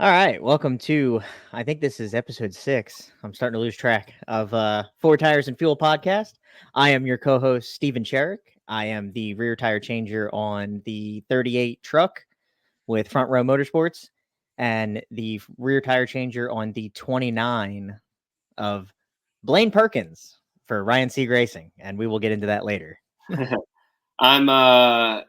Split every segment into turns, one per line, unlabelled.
All right, welcome to, I think this is episode 6. I'm starting to lose track of Four Tires and Fuel podcast. I am your co-host, Steven Sherrick. I am the rear tire changer on the 38 truck with Front Row Motorsports and the rear tire changer on the 29 of Blaine Perkins for Ryan Sieg Racing, and we will get into that later.
I'm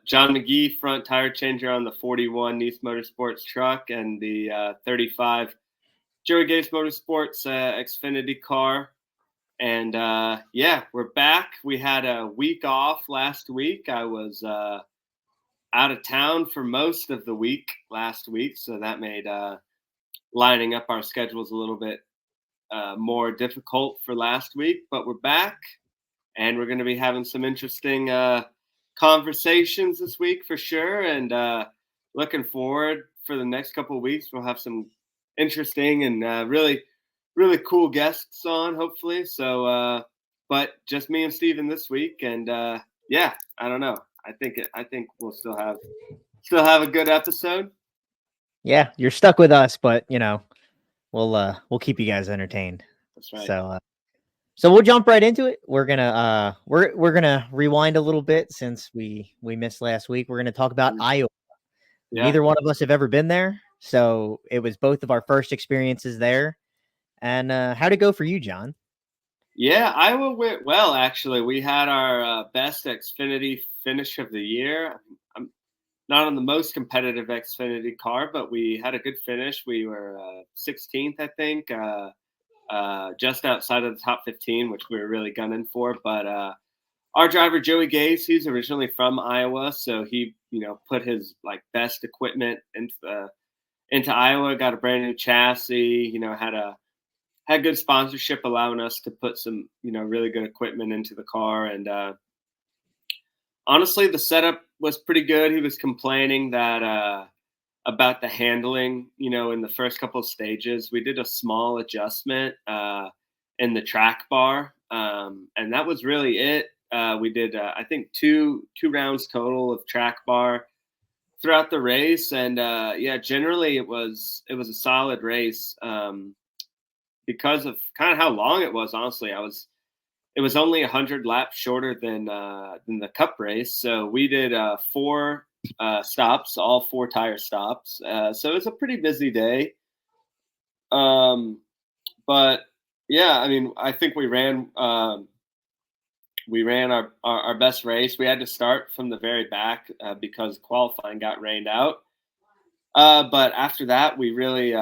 John McGee, front tire changer on the 41 Nice Motorsports truck and the 35 Joey Gase Motorsports Xfinity car. And we're back. We had a week off last week. I was out of town for most of the week last week, so that made lining up our schedules a little bit more difficult for last week. But we're back, and we're going to be having some interesting conversations this week for sure, and looking forward for the next couple of weeks. We'll have some interesting and really cool guests on, hopefully. So but just me and Steven this week, and I don't know, I think we'll still have a good episode.
Yeah, you're stuck with us, but we'll keep you guys entertained.
That's right.
So we'll jump right into it. We're gonna we're gonna rewind a little bit since we missed last week. We're gonna talk about Iowa. Yeah. Neither one of us have ever been there, so it was both of our first experiences there. And how'd it go for you, John?
Yeah, Iowa went well. Actually, we had our best Xfinity finish of the year. I'm not on the most competitive Xfinity car, but we had a good finish. We were 16th, I think. Just outside of the top 15, which we were really gunning for. But our driver, Joey Gase, he's originally from Iowa, so he, put his best equipment into Iowa, got a brand new chassis, had good sponsorship allowing us to put some, really good equipment into the car. And honestly, the setup was pretty good. He was complaining that about the handling, in the first couple of stages. We did a small adjustment in the track bar, and that was really it. We did, I think, two rounds total of track bar throughout the race, and generally it was a solid race because of kind of how long it was. Honestly, it was only 100 laps shorter than the Cup race, so we did 4 stops, all 4 tire stops. So it was a pretty busy day. But yeah, I mean, I think we ran our best race. We had to start from the very back because qualifying got rained out. But after that, we really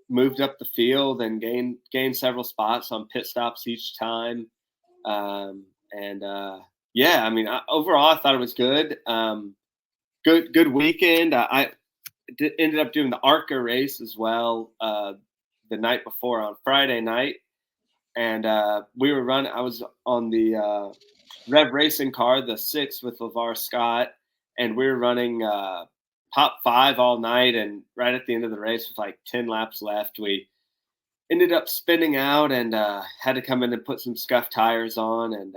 moved up the field and gained several spots on pit stops each time. I mean, overall, I thought it was good. Good weekend. I ended up doing the ARCA race as well the night before on Friday night, and we were running. I was on the Rev Racing car, the 6 with LeVar Scott, and we were running top 5 all night. And right at the end of the race, with 10 laps left, we ended up spinning out and had to come in and put some scuffed tires on, and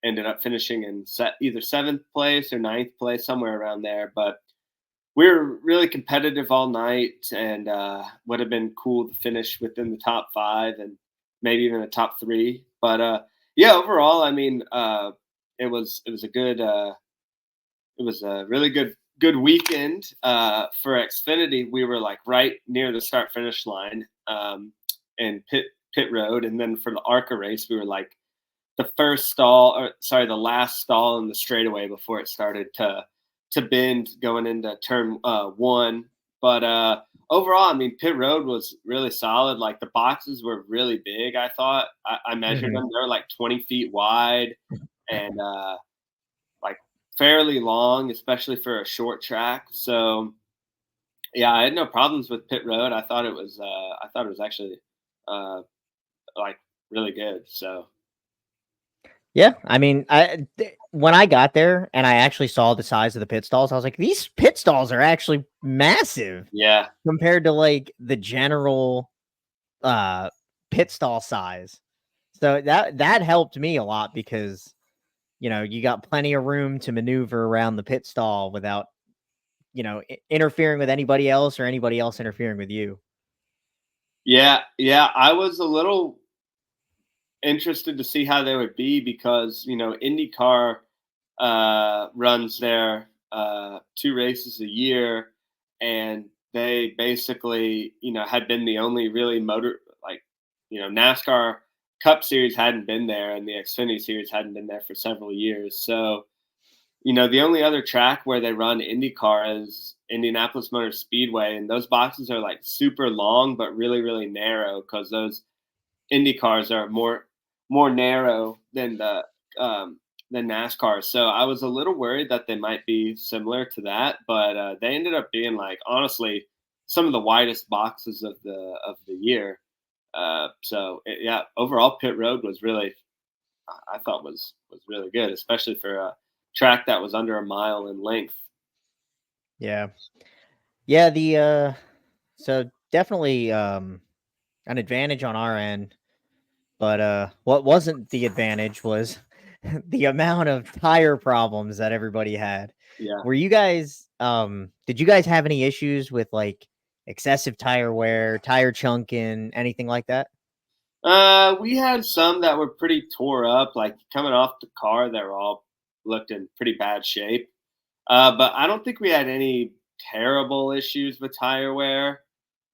ended up finishing in either 7th place or 9th place, somewhere around there. But we were really competitive all night, and would have been cool to finish within the top 5 and maybe even the top 3. But overall, I mean, it was a really good weekend for Xfinity. We were right near the start finish line in pit road, and then for the ARCA race, we were the last stall in the straightaway before it started to bend going into turn 1. But overall, I mean, pit road was really solid. The boxes were really big. I thought I measured them; they're 20 feet wide and fairly long, especially for a short track. So yeah, I had no problems with pit road. I thought it was actually really good. So
yeah, I mean, when I got there and I actually saw the size of the pit stalls, I was like, these pit stalls are actually massive.
Yeah,
compared to the general pit stall size. So that helped me a lot because you got plenty of room to maneuver around the pit stall without interfering with anybody else or anybody else interfering with you.
Yeah, I was a little interested to see how they would be because IndyCar runs their 2 races a year, and they basically had been the only really NASCAR Cup Series hadn't been there, and the Xfinity Series hadn't been there for several years. So the only other track where they run IndyCar is Indianapolis Motor Speedway, and those boxes are like super long but really really narrow because those Indy cars are more narrow than than NASCAR. So I was a little worried that they might be similar to that, but they ended up being honestly, some of the widest boxes of the year. Yeah, overall pit road was really, I thought was really good, especially for a track that was under a mile in length.
Yeah. The so definitely an advantage on our end. But what wasn't the advantage was the amount of tire problems that everybody had.
Yeah.
Were you guys did you guys have any issues with like excessive tire wear, tire chunking, anything like that?
We had some that were pretty tore up, like coming off the car, they were all looked in pretty bad shape. But I don't think we had any terrible issues with tire wear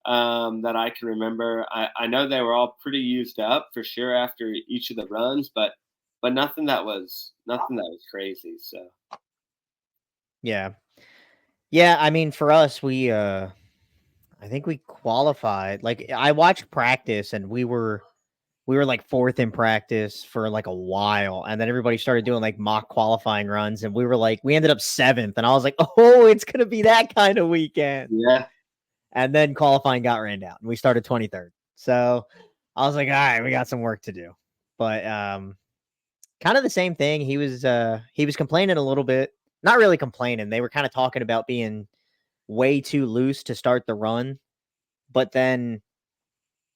that I can remember. I know they were all pretty used up for sure after each of the runs, but nothing that was crazy. So
Yeah. Yeah, I mean for us I think we qualified. Like I watched practice and we were like fourth in practice for like a while, and then everybody started doing like mock qualifying runs, and we ended up seventh, and I was like, oh, it's gonna be that kind of weekend.
yeah,
And then qualifying got rained out, and we started 23rd. So I was like, all right, we got some work to do. But kind of the same thing. He was complaining a little bit, not really complaining. They were kind of talking about being way too loose to start the run, but then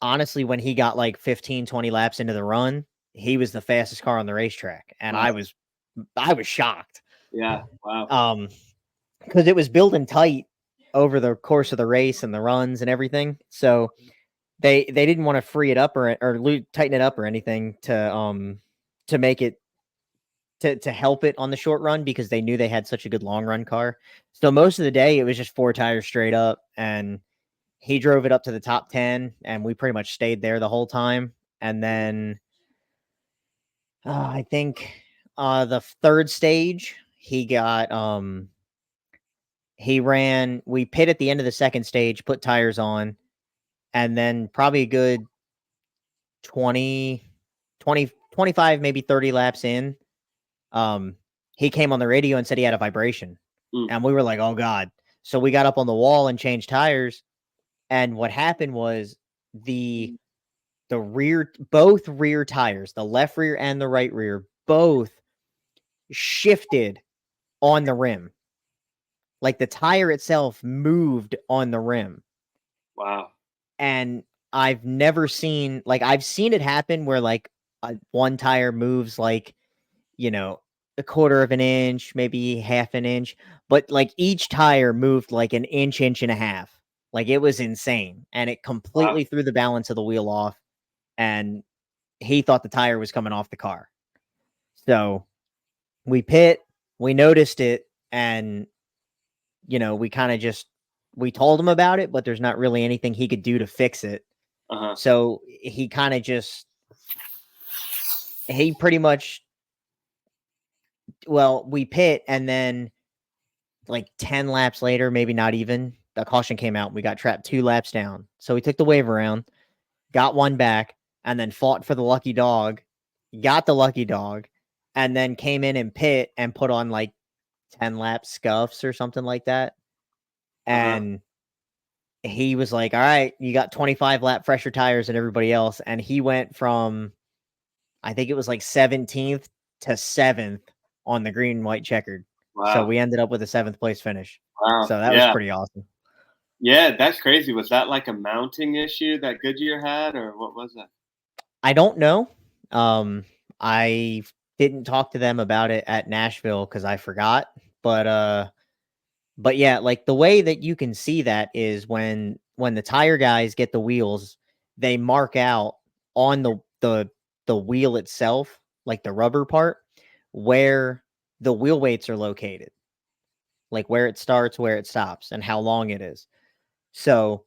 honestly, when he got like 15, 20 laps into the run, he was the fastest car on the racetrack. And
wow,
I was shocked.
yeah, wow,
Because it was building tight over the course of the race and the runs and everything. So they didn't want to free it up or tighten it up or anything to make it to help it on the short run because they knew they had such a good long run car. So most of the day it was just four tires straight up, and he drove it up to the top 10, and we pretty much stayed there the whole time. And then I think the third stage we pit at the end of the second stage, put tires on, and then probably a good 20, 20, 25, maybe 30 laps in, he came on the radio and said he had a vibration.
mm,
And we were like, oh God. So we got up on the wall and changed tires. And what happened was both rear tires, the left rear and the right rear, both shifted on the rim. Like the tire itself moved on the rim.
wow,
And I've seen it happen where like one tire moves like, a quarter of an inch, maybe half an inch, but like each tire moved like an inch and a half. Like it was insane. And it
wow,
completely threw the balance of the wheel off. And he thought the tire was coming off the car. So we pit, we noticed it, and we kind of we told him about it, but there's not really anything he could do to fix it.
uh-huh,
So he kind of he pretty much, we pit, and then like 10 laps later, maybe not even, the caution came out. We got trapped 2 laps down. So we took the wave around, got one back, and then fought for the lucky dog, got the lucky dog, and then came in and pit and put on like 10 lap scuffs or something like that.
uh-huh,
And he was like, all right, you got 25 lap fresher tires than everybody else. And he went from, I think it was like 17th to 7th on the green and white checkered. So
wow,
we ended up with a 7th place finish.
wow,
So that was
yeah.
pretty awesome.
Yeah, that's crazy. Was that like a mounting issue that Goodyear had, or what was that?
I don't know. I didn't talk to them about it at Nashville because I forgot. But But yeah, like the way that you can see that is when the tire guys get the wheels, they mark out on the wheel itself, like the rubber part, where the wheel weights are located, like where it starts, where it stops, and how long it is. So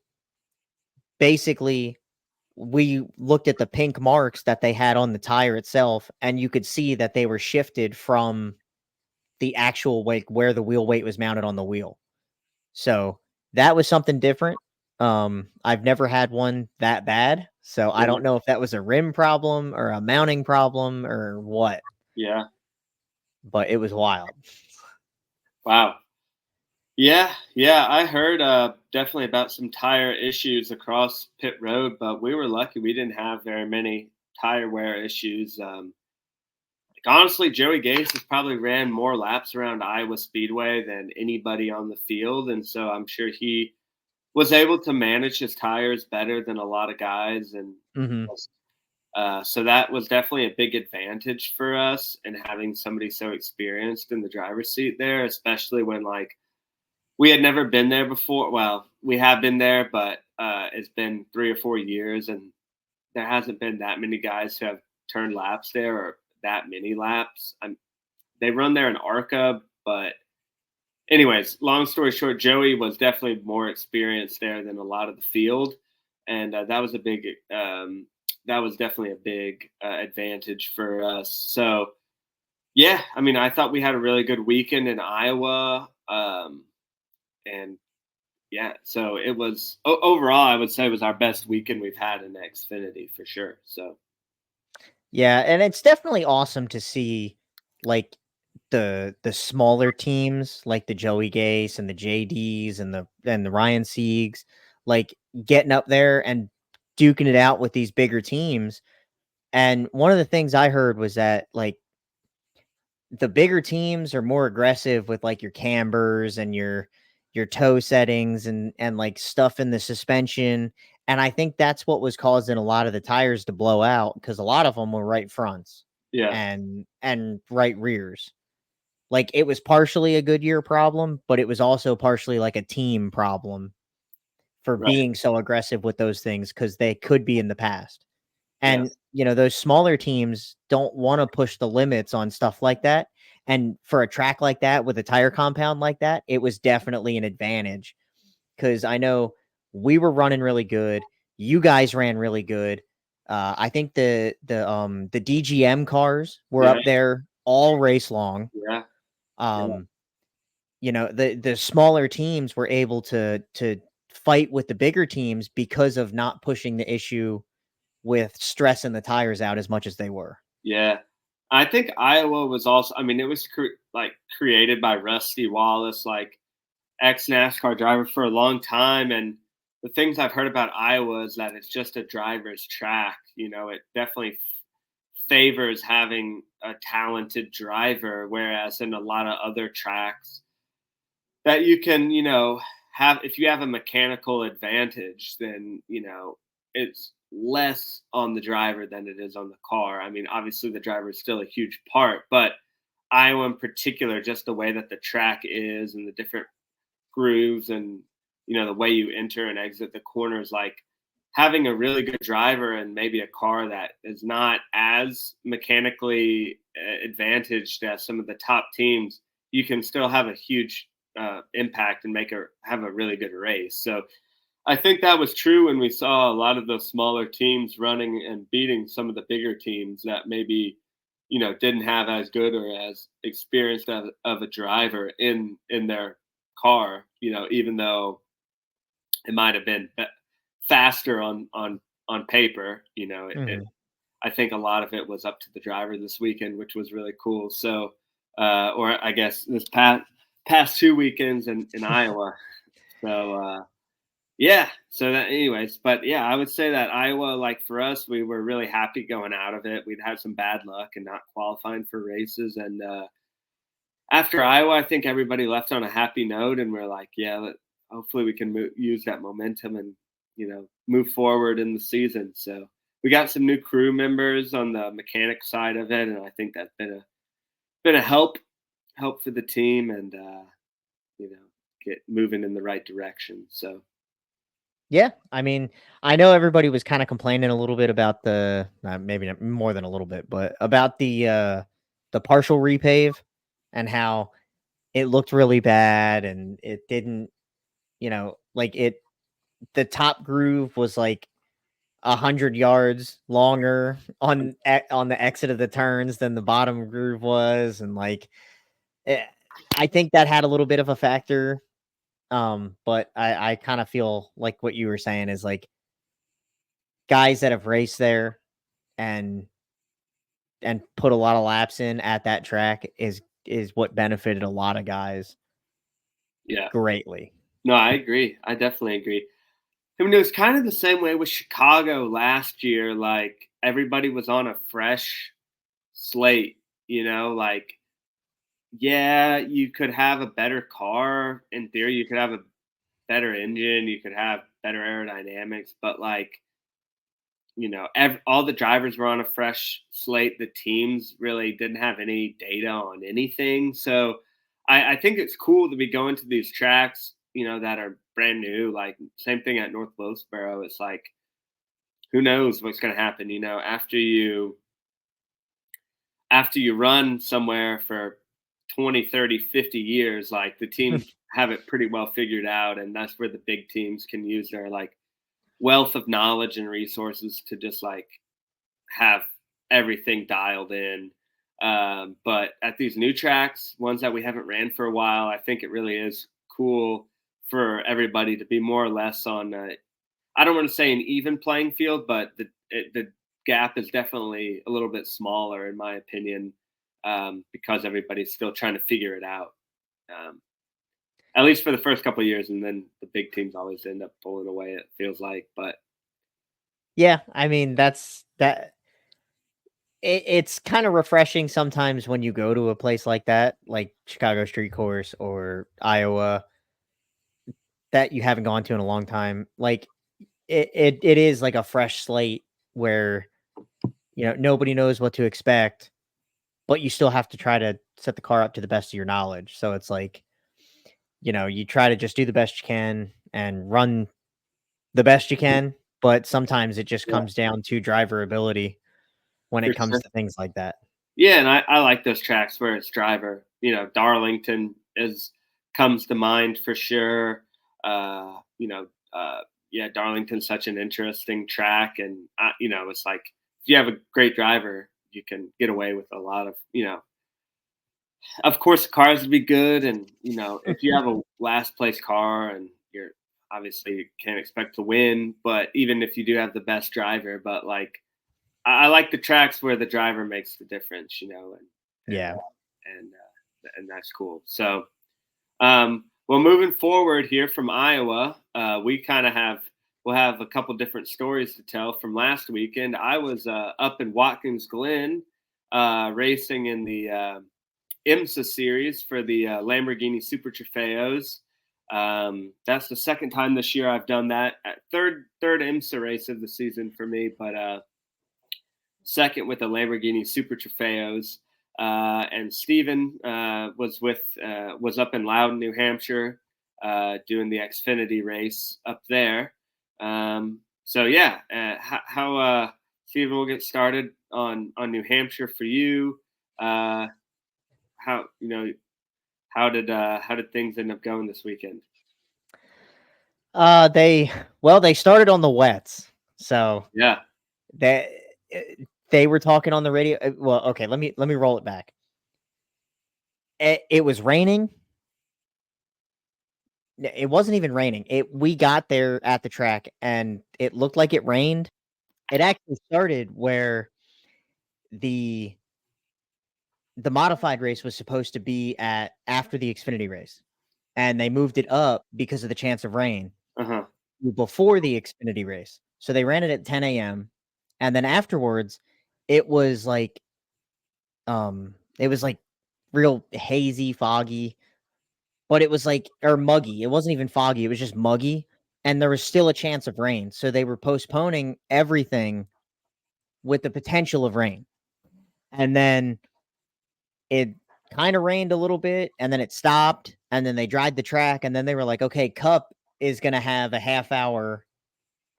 basically, we looked at the pink marks that they had on the tire itself, and you could see that they were shifted from the actual like where the wheel weight was mounted on the wheel. So that was something different. I've never had one that bad, so I
Yeah.
don't know if that was a rim problem or a mounting problem or what,
Yeah.
but it was wild.
Wow. Yeah, yeah, I heard definitely about some tire issues across pit road, but we were lucky we didn't have very many tire wear issues. Like honestly, Joey Gase has probably ran more laps around Iowa Speedway than anybody on the field, and so I'm sure he was able to manage his tires better than a lot of guys, and
Mhm.
so that was definitely a big advantage for us, and having somebody so experienced in the driver's seat there, especially when like we had never been there before. Well, we have been there, but it's been 3 or 4 years, and there hasn't been that many guys who have turned laps there or that many laps. They run there in ARCA, but anyways, long story short, Joey was definitely more experienced there than a lot of the field, and that was a big. That was definitely a big advantage for us. So yeah, I mean, I thought we had a really good weekend in Iowa, and yeah, so it was overall, I would say it was our best weekend we've had in Xfinity for sure. So
Yeah, and it's definitely awesome to see like the smaller teams like the Joey Gase and the JDs and the Ryan Siegs like getting up there and duking it out with these bigger teams. And one of the things I heard was that like the bigger teams are more aggressive with like your cambers and your toe settings and like stuff in the suspension. And I think that's what was causing a lot of the tires to blow out because a lot of them were right fronts
yeah,
and right rears. Like it was partially a Goodyear problem, but it was also partially like a team problem for
right,
being so aggressive with those things because they could be in the past.
yeah,
And, you know, those smaller teams don't wanna push the limits on stuff like that, and for a track like that with a tire compound like that, it was definitely an advantage. Because I know we were running really good, you guys ran really good. I think the DGM cars were
yeah,
up there all race long.
yeah, yeah,
Um, you know, the smaller teams were able to fight with the bigger teams because of not pushing the issue with stressing the tires out as much as they were.
yeah. I think Iowa was also. I mean, it was like created by Rusty Wallace, like ex NASCAR driver for a long time, and the things I've heard about Iowa is that it's just a driver's track. You know, it definitely favors having a talented driver, whereas in a lot of other tracks that you can, have if you have a mechanical advantage, then, it's less on the driver than it is on the car. I mean, obviously the driver is still a huge part, but Iowa in particular, just the way that the track is and the different grooves and the way you enter and exit the corners, like having a really good driver and maybe a car that is not as mechanically advantaged as some of the top teams, you can still have a huge impact and have a really good race. So I think that was true when we saw a lot of those smaller teams running and beating some of the bigger teams that maybe didn't have as good or as experienced of a driver in their car. Even though it might have been faster on paper.
Mhm.
I think a lot of it was up to the driver this weekend, which was really cool. So, or I guess this past 2 weekends in Iowa. So yeah. So that, anyways, but yeah, I would say that Iowa, like for us, we were really happy going out of it. We'd had some bad luck and not qualifying for races, and after Iowa, I think everybody left on a happy note, and we're like, yeah, hopefully we can use that momentum and move forward in the season. So we got some new crew members on the mechanic side of it, and I think that's been a help for the team, and you know get moving in the right direction. So
Yeah, I mean, I know everybody was kind of complaining a little bit about maybe not more than a little bit, but about the partial repave and how it looked really bad and it didn't, like the top groove was like 100 yards longer on the exit of the turns than the bottom groove was, and like eh, I think that had a little bit of a factor. But I kind of feel like what you were saying is like guys that have raced there and put a lot of laps in at that track is what benefited a lot of guys
yeah,
greatly.
no, I agree. I definitely agree. I mean, it was kind of the same way with Chicago last year. Like everybody was on a fresh slate, like yeah, you could have a better car in theory. You could have a better engine. You could have better aerodynamics, but like all the drivers were on a fresh slate. The teams really didn't have any data on anything. So I think it's cool to be going to these tracks, that are brand new. Like same thing at North Wilkesboro. It's like, who knows what's going to happen, after you run somewhere for 20, 30, 50 years, like the teams have it pretty well figured out. And that's where the big teams can use their like wealth of knowledge and resources to just like have everything dialed in. But at these new tracks, ones that we haven't ran for a while, I think it really is cool for everybody to be more or less on. I don't want to say an even playing field, but the gap is definitely a little bit smaller, in my opinion, because everybody's still trying to figure it out. Um, at least for the first couple of years, and then the big teams always end up pulling away. It feels like, but
Yeah, I mean that's that. It's kind of refreshing sometimes when you go to a place like that, like Chicago Street Course or Iowa, that you haven't gone to in a long time. Like it is like a fresh slate where nobody knows what to expect, but you still have to try to set the car up to the best of your knowledge. So it's like you try to just do the best you can and run the best you can, but sometimes it just
yeah,
comes down to driver ability when
for
it comes
sure.
to things like that.
Yeah, and I like those tracks where it's driver. Darlington is comes to mind for sure. Uh, you know, yeah, Darlington's such an interesting track, and it's like if you have a great driver, you can get away with a lot of. Of course, the cars would be good, and if you have a last place car, and you're obviously can't expect to win, but even if you do have the best driver, but like I like the tracks where the driver makes the difference, and
Yeah.
that's cool. So, well, moving forward here from Iowa, we kind of we'll have a couple different stories to tell from last weekend. I was up in Watkins Glen, racing in the IMSA series for the Lamborghini Super Trofeos. That's the second time this year I've done that. Third IMSA race of the season for me, but second with the Lamborghini Super Trofeos. And Steven was up in Loudon, New Hampshire, doing the Xfinity race up there. So yeah, how Steven, we'll get started on New Hampshire for you. How how did things end up going this weekend?
They started on the wets, so
Yeah.
they they were talking on the radio. Well, okay, let me roll it back. It was raining. It wasn't even raining. We got there at the track and it looked like it rained. It actually started where the the modified race was supposed to be at after the Xfinity race, and they moved it up because of the chance of rain
Uh-huh.
before the Xfinity race. So they ran it at 10 a.m. and then afterwards, it was like it was like real hazy, foggy, but it was like or muggy. It wasn't even foggy. It was just muggy, and there was still a chance of rain. So they were postponing everything with the potential of rain. And then it kind of rained a little bit and then it stopped And then they dried the track, and then they were like, okay, Cup is going to have a half-hour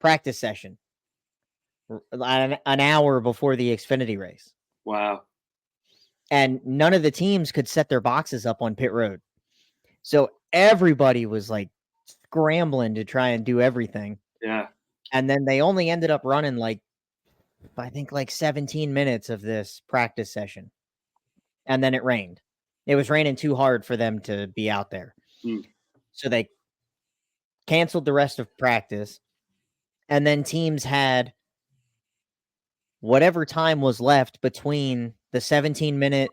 practice session, an hour before the Xfinity race.
Wow.
And none of the teams could set their boxes up on pit road. So everybody was like scrambling to try and do everything.
Yeah.
And then they only ended up running like, I think like 17 minutes of this practice session. And then it rained. It was raining too hard for them to be out there. So they canceled the rest of practice. And then teams had whatever time was left between the 17-minute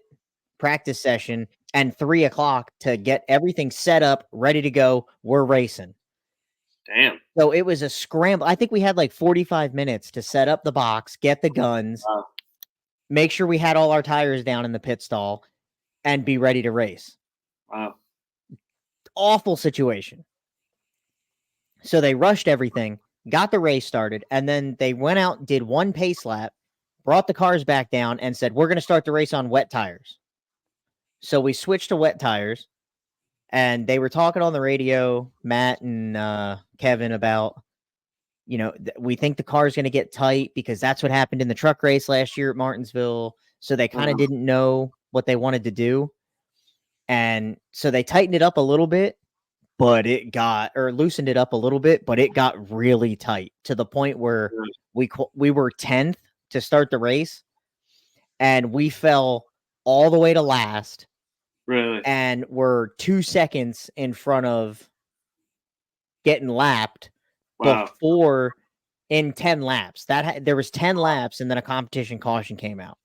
practice session and 3 o'clock to get everything set up, ready to go. We're racing.
Damn.
So it was a scramble. I think we had like 45 minutes to set up the box, get the guns, make sure we had all our tires down in the pit stall, and be ready to race.
Wow.
Awful situation. So they rushed everything, got the race started, and then they went out, did one pace lap, brought the cars back down, and said, we're going to start the race on wet tires. So we switched to wet tires, and they were talking on the radio, Matt and Kevin, about, we think the car is going to get tight because that's what happened in the truck race last year at Martinsville. So they kind of didn't know what they wanted to do. And so they tightened it up a little bit, but loosened it up a little bit, but it got really tight to the point where we were 10th to start the race, and we fell all the way to last.
Really?
And we're 2 seconds in front of getting lapped before in 10 laps. There was 10 laps, and then a competition caution came out.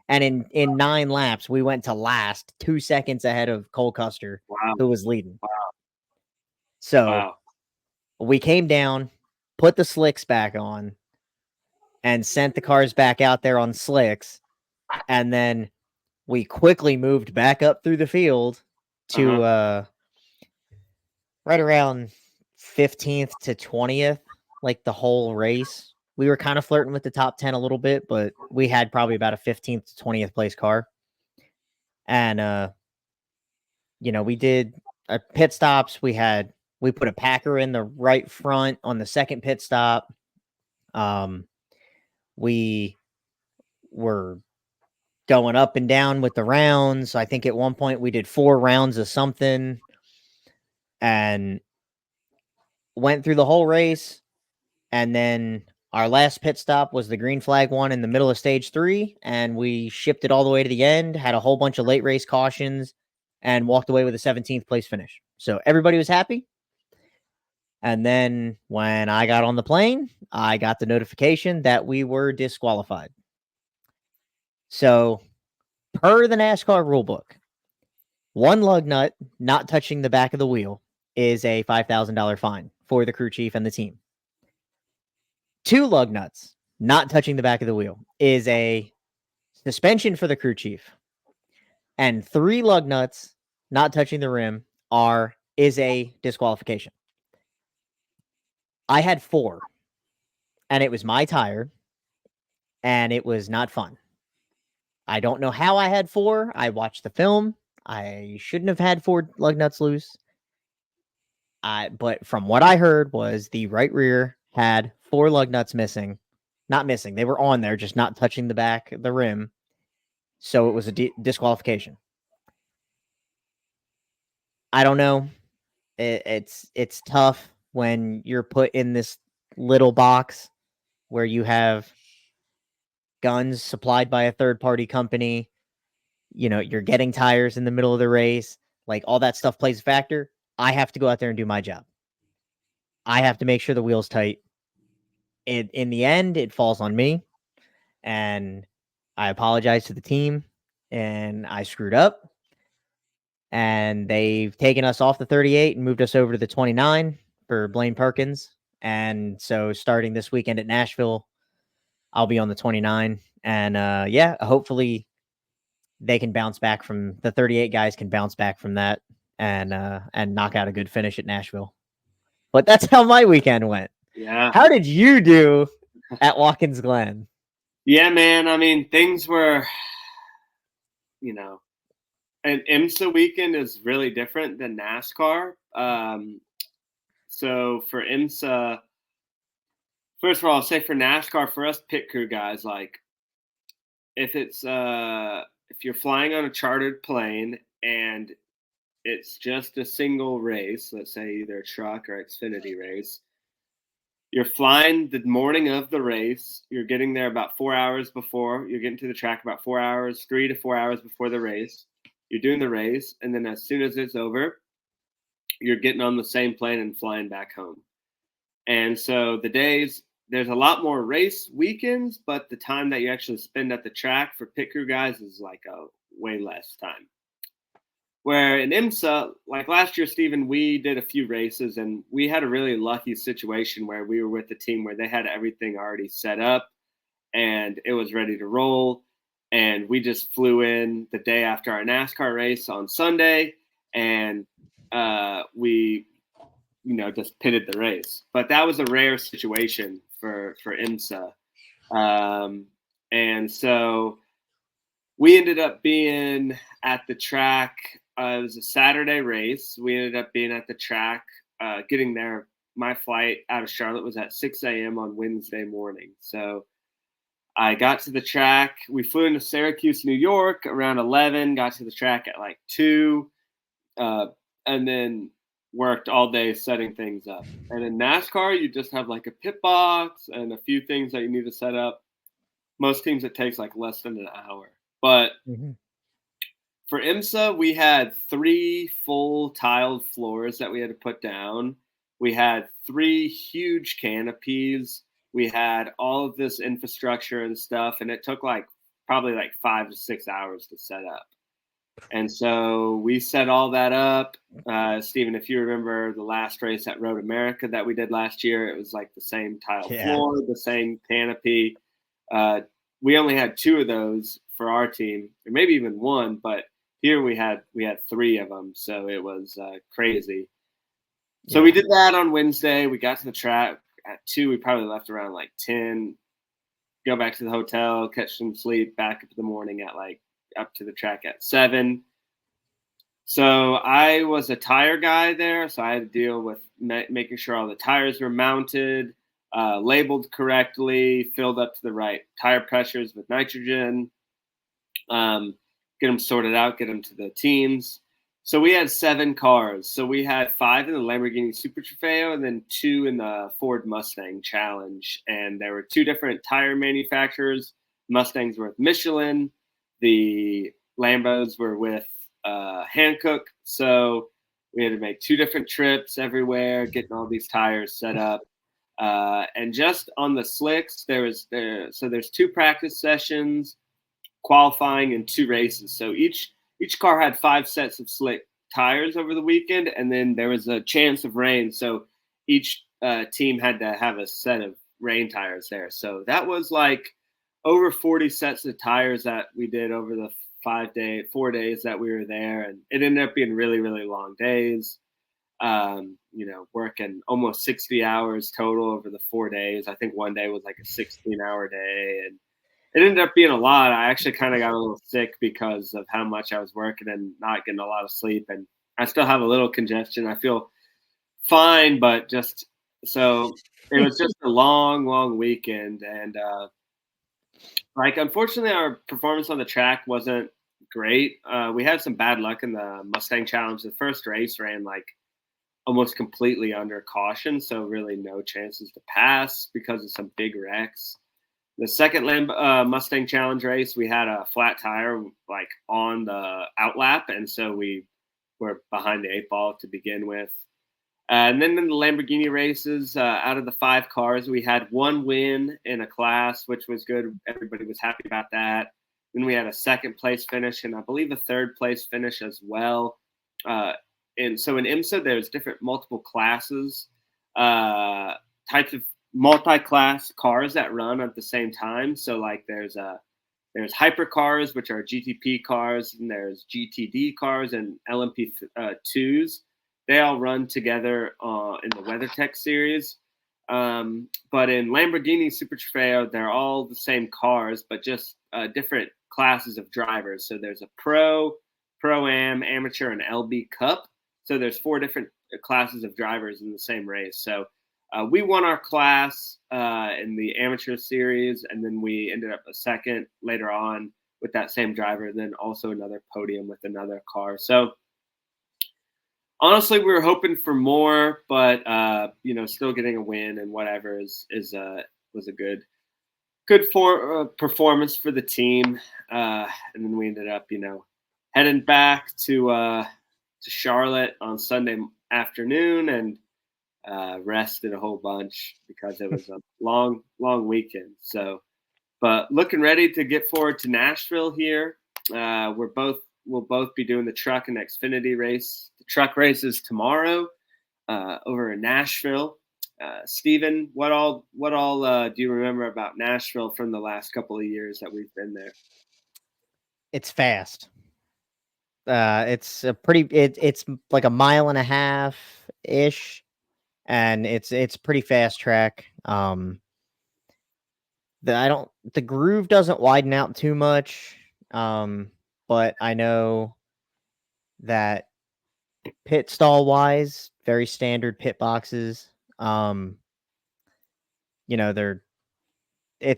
And in 9 laps, we went to last, 2 seconds ahead of Cole Custer, who was leading.
Wow.
So we came down, put the slicks back on, and sent the cars back out there on slicks. And then we quickly moved back up through the field to right around 15th to 20th, like the whole race. We were kind of flirting with the top 10 a little bit, but we had probably about a 15th to 20th place car. And, we did our pit stops. We put a Packer in the right front on the second pit stop. We were going up and down with the rounds. I think at one point we did 4 rounds of something and went through the whole race. And then our last pit stop was the green flag one in the middle of stage 3. And we shipped it all the way to the end, had a whole bunch of late race cautions, and walked away with a 17th place finish. So everybody was happy. And then when I got on the plane, I got the notification that we were disqualified. So per the NASCAR rulebook, 1 lug nut not touching the back of the wheel is a $5,000 fine for the crew chief and the team. 2 lug nuts not touching the back of the wheel is a suspension for the crew chief. And 3 lug nuts not touching the rim is a disqualification. I had 4, and it was my tire, and it was not fun. I don't know how I had 4. I watched the film. I shouldn't have had 4 lug nuts loose. But from what I heard was the right rear had 4 lug nuts missing. Not missing. They were on there, just not touching the back of the rim. So it was a disqualification. I don't know. It's tough when you're put in this little box where you have guns supplied by a third-party company. You're getting tires in the middle of the race. Like, all that stuff plays a factor. I have to go out there and do my job. I have to make sure the wheel's tight. In the end, it falls on me. And I apologize to the team. And I screwed up. And they've taken us off the 38 and moved us over to the 29 for Blaine Perkins. And so starting this weekend at Nashville, I'll be on the 29. And hopefully they can bounce back from the 38 guys can bounce back from that and knock out a good finish at Nashville. But that's how my weekend went.
Yeah.
How did you do at Watkins Glen?
Yeah, man. I mean, things were, an IMSA weekend is really different than NASCAR. So for IMSA, first of all, I'll say for NASCAR, for us pit crew guys, like if you're flying on a chartered plane and it's just a single race, let's say either a truck or Xfinity race, you're flying the morning of the race. You're getting there about 4 hours before. You're getting to the track about 4 hours, 3 to 4 hours before the race. You're doing the race, and then as soon as it's over, you're getting on the same plane and flying back home. And so there's a lot more race weekends, but the time that you actually spend at the track for pit crew guys is like a way less time. Where in IMSA, like last year, Stephen, we did a few races and we had a really lucky situation where we were with a team where they had everything already set up and it was ready to roll. And we just flew in the day after our NASCAR race on Sunday, and we, just pitted the race. But that was a rare situation for IMSA. And so we ended up being at the track. It was a Saturday race. We ended up being at the track, getting there. My flight out of Charlotte was at 6 a.m. on Wednesday morning. So I got to the track. We flew into Syracuse, New York around 11, got to the track at like 2, and then worked all day setting things up. And in NASCAR, you just have like a pit box and a few things that you need to set up. Most teams, it takes like less than an hour. But for IMSA, we had 3 full tiled floors that we had to put down. We had 3 huge canopies. We had all of this infrastructure and stuff, and it took probably 5 to 6 hours to set up. And so we set all that up. Stephen, if you remember the last race at Road America that we did last year, it was like the same tile floor, the same canopy. We only had 2 of those for our team, or maybe even 1, but here we had 3 of them, so it was crazy. So we did that on Wednesday. We got to the track at 2. We probably left around 10. Go back to the hotel, catch some sleep. Back up in the morning at up to the track at 7. So I was a tire guy there, so I had to deal with making sure all the tires were mounted, labeled correctly, filled up to the right tire pressures with nitrogen. Get them sorted out, get them to the teams. So we had 7 cars. So we had 5 in the Lamborghini Super Trofeo and then 2 in the Ford Mustang Challenge. And there were 2 different tire manufacturers. Mustangs were with Michelin. The Lambos were with Hankook. So we had to make 2 different trips everywhere, getting all these tires set up. And just on the slicks, there's 2 practice sessions, qualifying, and 2 races. So each car had 5 sets of slick tires over the weekend, and then there was a chance of rain. So each team had to have a set of rain tires there. So that was over 40 sets of tires that we did over the 4 days that we were there. And it ended up being really, really long days, working almost 60 hours total over the 4 days. I think one day was a 16-hour day, and it ended up being a lot. I actually kind of got a little sick because of how much I was working and not getting a lot of sleep. And I still have a little congestion. I feel fine, but so it was just a long, long weekend. And unfortunately, our performance on the track wasn't great. We had some bad luck in the Mustang Challenge. The first race ran almost completely under caution. So really no chances to pass because of some big wrecks. The second Mustang Challenge race, we had a flat tire on the outlap, and so we were behind the 8 ball to begin with. And then in the Lamborghini races, out of the 5 cars, we had 1 win in a class, which was good. Everybody was happy about that. Then we had a 2nd place finish, and I believe a 3rd place finish as well. And so in IMSA, there's multiple classes, types of multi-class cars that run at the same time. So there's hypercars, which are GTP cars, and there's GTD cars and LMP2s. They all run together in the WeatherTech series. But in Lamborghini Super Trofeo, they're all the same cars, but just different classes of drivers. So there's a pro, Pro-Am, Amateur, and LB Cup. So there's 4 different classes of drivers in the same race. So we won our class in the Amateur series, and then we ended up a second later on with that same driver, and then also another podium with another car. So honestly, we were hoping for more, but still getting a win and whatever was a good performance for the team. And then we ended up, heading back to Charlotte on Sunday afternoon and rested a whole bunch because it was a long weekend. So, but looking ready to get forward to Nashville here. We'll both be doing the truck and Xfinity race. The truck race is tomorrow over in Nashville. Steven, what all do you remember about Nashville from the last couple of years that we've been there?
It's fast. It's it's like a mile and a half ish, and it's pretty fast track. The groove doesn't widen out too much. But I know that pit stall wise, very standard pit boxes. It's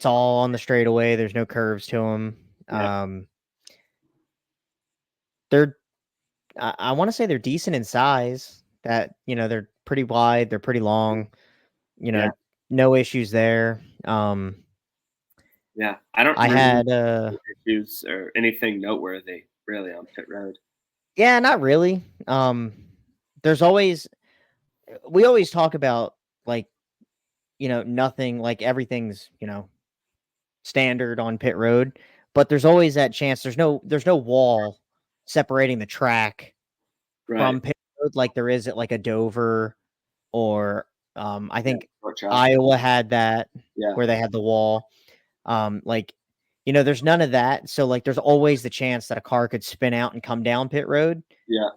all on the straightaway. There's no curves to them.
Yeah.
I want to say they're decent in size. That they're pretty wide. They're pretty long. No issues there.
Yeah, I don't
I
remember
had
issues or anything noteworthy really on pit road.
Yeah, not really. There's always we always talk about like nothing, like everything's standard on pit road, but there's always that chance. There's no wall separating the track
Right.
from pit road like there is at like a Dover or I think
Short
Iowa had that
Yeah.
where they had the wall. There's none of that. So like there's always the chance that a car could spin out and come down pit road.
Yeah.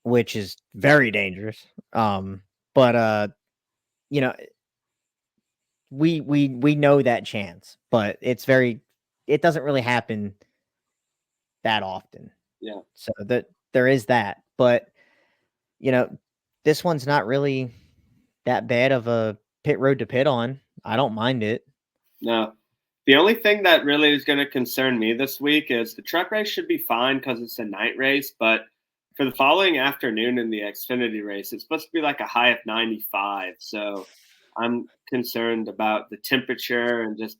Which is very dangerous. But we know that chance, but it doesn't really happen that often.
Yeah.
So that there is that, but this one's not really that bad of a pit road to pit on. I don't mind it.
No. The only thing that really is going to concern me this week is the truck race should be fine because it's a night race, but for the following afternoon in the Xfinity race, it's supposed to be like a high of 95. So I'm concerned about the temperature and just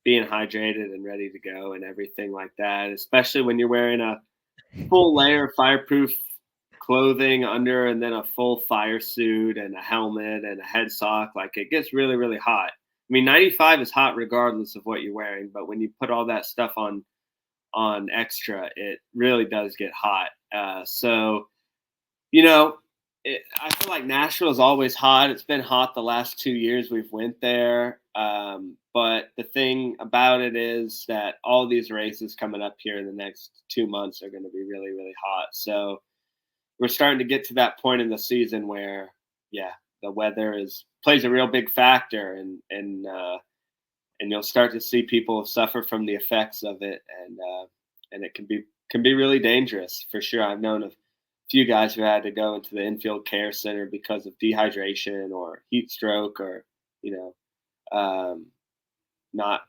being hydrated and ready to go and everything like that, especially when you're wearing a full layer of fireproof clothing under and then a full fire suit and a helmet and a head sock. Like it gets really, really hot. I mean, 95 is hot regardless of what you're wearing, but when you put all that stuff on extra, it really does get hot. I feel like Nashville is always hot. It's been hot the last 2 years we've went there. But the thing about it is that all these races coming up here in the next 2 months are going to be really, really hot. So we're starting to get to that point in the season where, the weather plays a real big factor, and you'll start to see people suffer from the effects of it, and it can be really dangerous for sure. I've known of few guys who had to go into the infield care center because of dehydration or heat stroke or not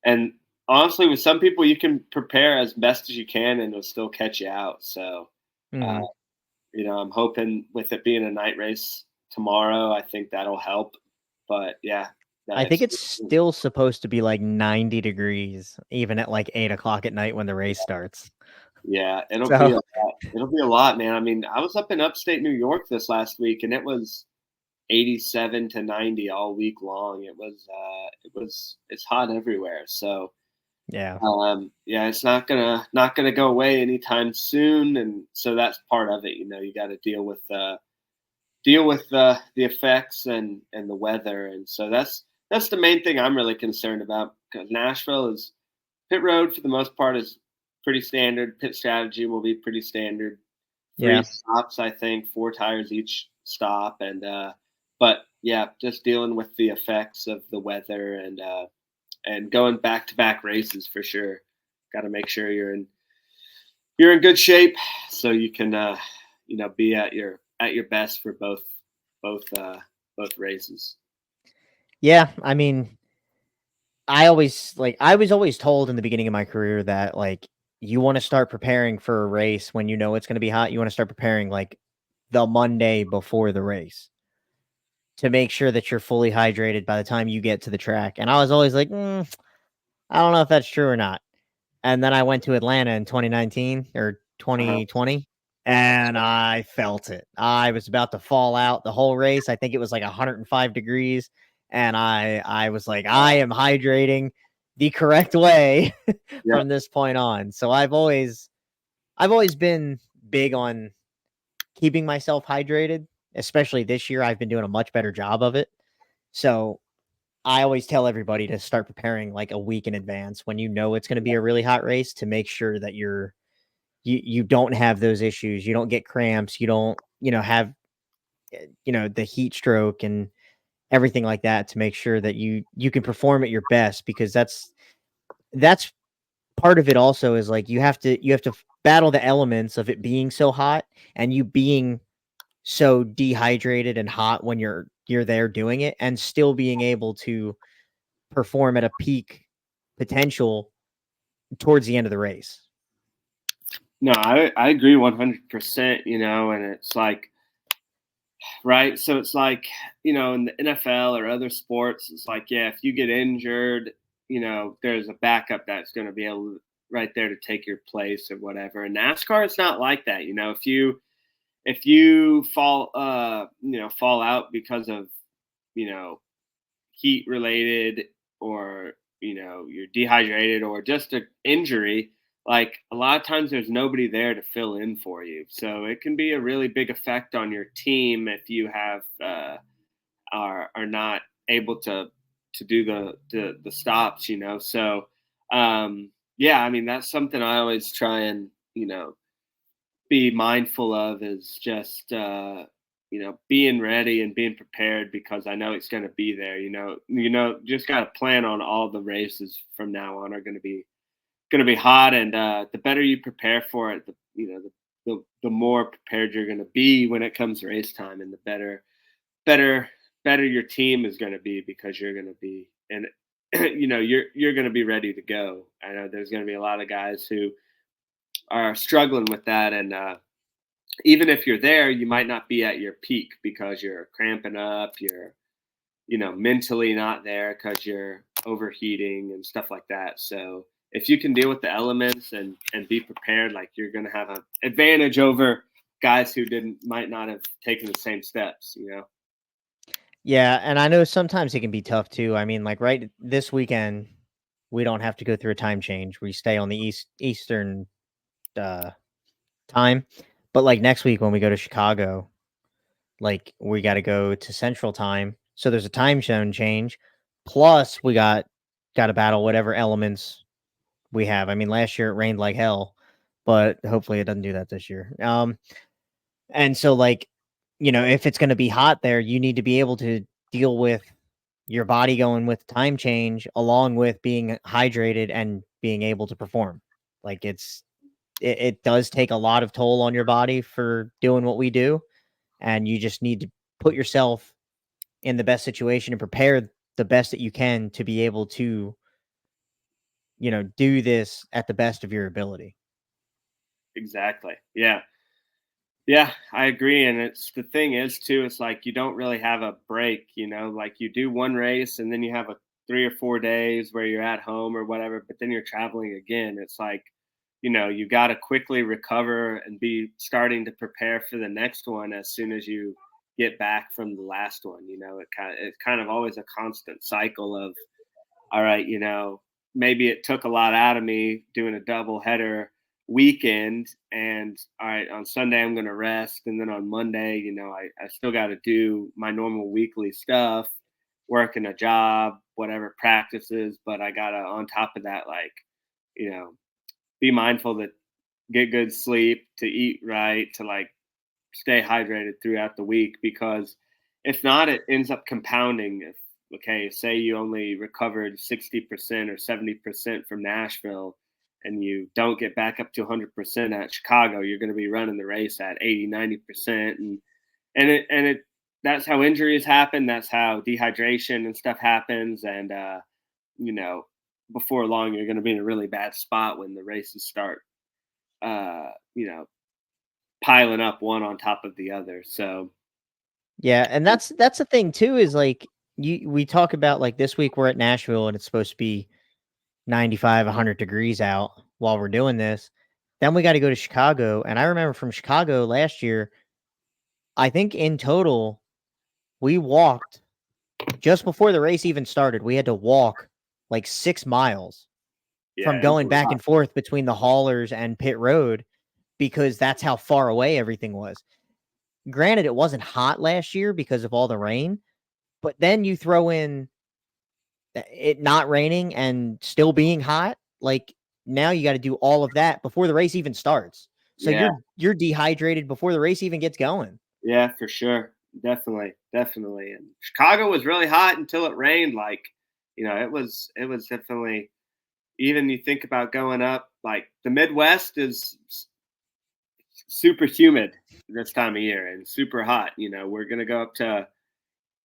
and honestly with some people you can prepare as best as you can and it'll still catch you out. So I'm hoping with it being a night race tomorrow, I think that'll help. But
I think it's still supposed to be like 90 degrees even at like 8 o'clock at night when the race starts.
Yeah, it'll be a lot, man. I mean, I was up in upstate New York this last week, and it was 87 to 90 all week long. It's hot everywhere. So it's not gonna go away anytime soon, and so that's part of it. You got to deal with the effects and the weather, and so that's the main thing I'm really concerned about because Nashville is pit road for the most part is pretty standard. Pit strategy will be pretty standard. 3 stops, I think, 4 tires each stop, and just dealing with the effects of the weather and going back to back races for sure. Got to make sure you're you're in good shape, so you can be at your best for both both races.
Yeah, I mean, I was always told in the beginning of my career that like you want to start preparing for a race when you know it's going to be hot. You want to start preparing like the Monday before the race to make sure that you're fully hydrated by the time you get to the track. And I was always like, I don't know if that's true or not. And then I went to Atlanta in 2019 or
Uh-huh.
2020, and I felt it. I was about to fall out the whole race. I think it was like 105 degrees, and I was like, I am hydrating the correct way
Yeah.
from this point on. So I've always been big on keeping myself hydrated, especially this year. I've been doing a much better job of it. So I always tell everybody to start preparing like a week in advance when you know it's going to be a really hot race to make sure that you don't have those issues. You don't get cramps. You don't, have the heat stroke and everything like that to make sure that you can perform at your best because that's part of it also is like you have to battle the elements of it being so hot and you being so dehydrated and hot when you're there doing it and still being able to perform at a peak potential towards the end of the race.
No, I agree 100%. And it's like, right. So it's like, in the NFL or other sports, it's like, yeah, if you get injured, there's a backup that's going to be able right there to take your place or whatever. In NASCAR, it's not like that. If you fall out because of, you know, heat related or, you're dehydrated or just an injury, like a lot of times there's nobody there to fill in for you. So it can be a really big effect on your team if you have are not able to do the stops, So yeah, I mean that's something I always try and be mindful of is just being ready and being prepared because I know it's going to be there. Just got to plan on all the races from now on are going to be hot, and the better you prepare for it, the more prepared you're going to be when it comes race time, and the better better your team is going to be because you're going to be and you're going to be ready to go. I know there's going to be a lot of guys who are struggling with that, and even if you're there, you might not be at your peak because you're cramping up, you're mentally not there because you're overheating and stuff like that. So if you can deal with the elements and be prepared, like you're going to have an advantage over guys who might not have taken the same steps.
Yeah, and I know sometimes it can be tough too. I mean, like right this weekend, we don't have to go through a time change. We stay on the Eastern uh, time, but like next week when we go to Chicago, like we got to go to Central time. So there's a time zone change. Plus, we got to battle whatever elements we have. I mean, last year it rained like hell, but hopefully it doesn't do that this year. And so like, if it's going to be hot there, you need to be able to deal with your body going with time change along with being hydrated and being able to perform. Like it does take a lot of toll on your body for doing what we do, and you just need to put yourself in the best situation and prepare the best that you can to be able to, do this at the best of your ability.
Exactly. Yeah. Yeah, I agree. And it's the thing is too, it's like you don't really have a break, like you do one race and then you have a 3 or 4 days where you're at home or whatever, but then you're traveling again. It's like, you got to quickly recover and be starting to prepare for the next one as soon as you get back from the last one. It's kind of always a constant cycle of, all right, maybe it took a lot out of me doing a double header weekend, and all right, on Sunday I'm going to rest, and then on Monday, I still got to do my normal weekly stuff, working a job, whatever practices, but I got to on top of that, like, you know be mindful to get good sleep, to eat right, to like stay hydrated throughout the week, because if not, it ends up compounding. If, okay, say you only recovered 60% or 70% from Nashville, and you don't get back up to 100% at Chicago, you're going to be running the race at 80, 90%. And that's how injuries happen. That's how dehydration and stuff happens. And, before long, you're going to be in a really bad spot when the races start, piling up one on top of the other. So,
Yeah, and that's the thing too, is like we talk about, like, this week we're at Nashville and it's supposed to be 95, 100 degrees out while we're doing this. Then we got to go to Chicago, and I remember from Chicago last year, I think in total we walked just before the race even started. We had to walk like 6 miles
yeah,
from
it
going
was
back
hot.
and forth between the haulers and pit road, because that's how far away everything was. Granted, it wasn't hot last year because of all the rain, but then you throw in it not raining and still being hot. Like, now you got to do all of that before the race even starts. So
Yeah.
you're dehydrated before the race even gets going.
Yeah, for sure. Definitely. And Chicago was really hot until it rained. Like, it was definitely, even you think about going up, like the Midwest is super humid this time of year and super hot. We're going to go up to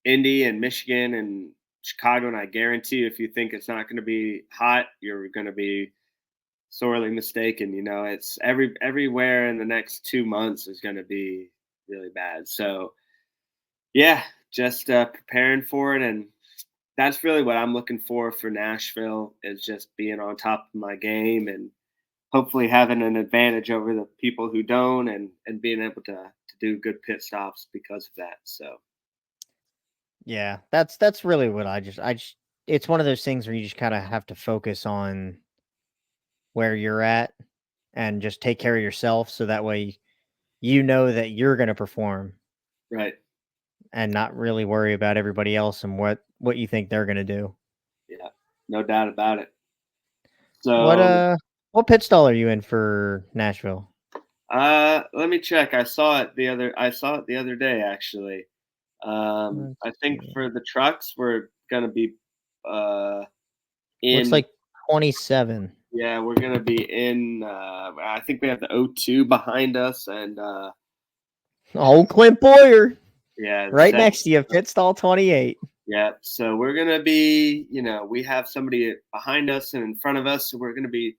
Indy and Michigan and Chicago, and I guarantee you, if you think it's not going to be hot, you're going to be sorely mistaken. It's everywhere in the next 2 months is going to be really bad. So, yeah, just preparing for it, and that's really what I'm looking for Nashville, is just being on top of my game and hopefully having an advantage over the people who don't, and being able to do good pit stops because of that. So,
Yeah, that's really what I just it's one of those things where you just kind of have to focus on where you're at and just take care of yourself, so that way you know that you're going to perform
right.
and not really worry about everybody else and what you think they're going to do.
Yeah, no doubt about it.
What
So,
what pit stall are you in for Nashville?
let me check. I saw it the other day, actually.
Let's
I think
see.
for the trucks, we're gonna be uh
Looks
in.
like 27.
Yeah, we're gonna be in. I think we have the O2 behind us, and
Oh, Clint Boyer,
yeah,
right next to you, pit stall 28.
yeah. So we're gonna be, we have somebody behind us and in front of us, so we're gonna be,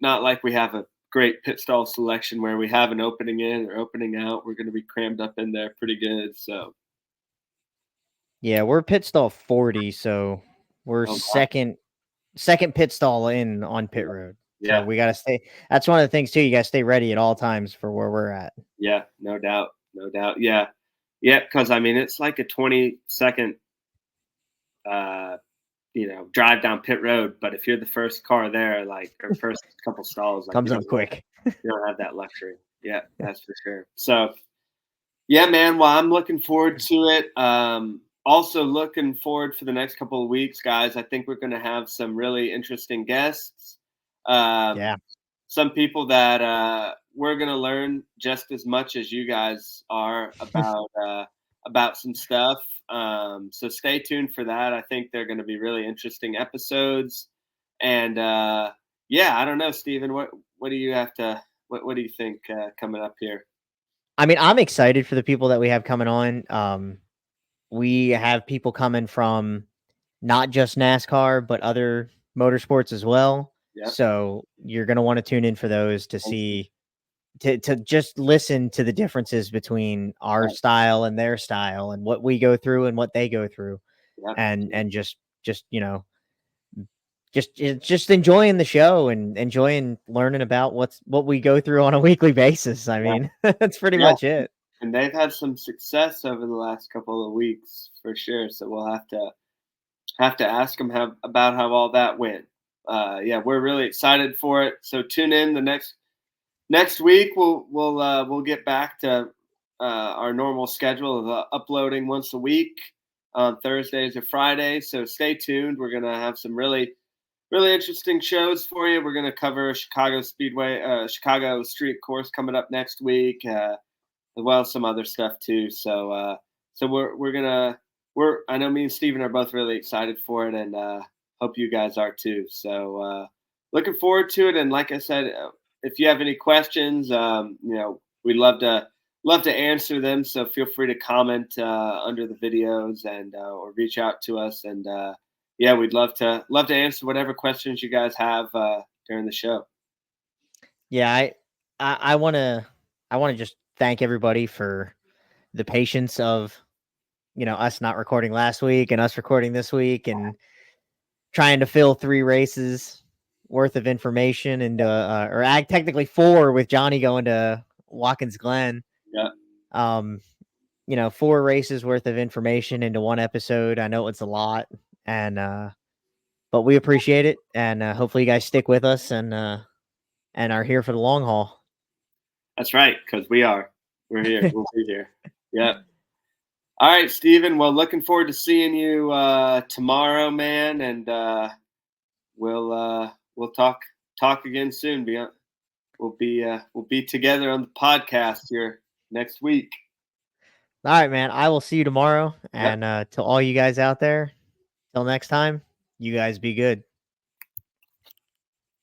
not like we have a great pit stall selection where we have an opening in or opening out. We're gonna be crammed up in there pretty good. So,
Yeah, we're pit stall 40, so we're
oh wow,
second pit stall in on pit road. So
yeah,
we got to stay. That's one of the things too. You got to stay ready at all times for where we're at.
yeah, no doubt, no doubt, yeah, yeah. Because I mean, it's like a 20-second, uh, drive down pit road. But if you're the first car there, like, or first couple stalls, like,
Comes up quick.
you don't have that luxury. Yeah, that's for sure. So, yeah, man. Well, I'm looking forward to it. Also looking forward for the next couple of weeks, guys. I think we're going to have some really interesting guests.
Yeah.
Some people that we're going to learn just as much as you guys are about some stuff. So stay tuned for that. I think they're going to be really interesting episodes. And yeah, I don't know, Steven. What do you have to? What do you think coming up here?
I mean, I'm excited for the people that we have coming on. We have people coming from not just NASCAR, but other motorsports as well.
Yep.
So you're going to want to tune in for those to see, to just listen to the differences between our
Right.
style and their style, and what we go through and what they go through.
Yep.
And just, just enjoying the show and enjoying learning about what we go through on a weekly basis. I
Yeah.
mean, that's pretty
Yeah.
much it.
And they've had some success over the last couple of weeks for sure. So we'll have to ask them about how all that went. Yeah, we're really excited for it. So tune in the next week. We'll get back to our normal schedule of uploading once a week on Thursdays or Fridays. So stay tuned. We're gonna have some really interesting shows for you. We're gonna cover Chicago Speedway, Chicago Street Course coming up next week, as well as some other stuff too. So so I know me and Steven are both really excited for it, and hope you guys are too. So looking forward to it. And like I said, if you have any questions, we'd love to answer them. So feel free to comment under the videos and or reach out to us. And we'd love to answer whatever questions you guys have during the show.
Yeah, I want to just thank everybody for the patience of us not recording last week and us recording this week and trying to fill 3 races worth of information and technically 4 with Johnny going to Watkins Glen.
Yeah.
4 races worth of information into one episode. I know it's a lot, and but we appreciate it, and hopefully you guys stick with us and are here for the long haul.
That's right, because we're here. We'll be here. Yeah. All right, Steven. Well, looking forward to seeing you tomorrow, man, and we'll talk again soon. We'll be together on the podcast here next week.
All right, man. I will see you tomorrow, and to all you guys out there, till next time, you guys be good.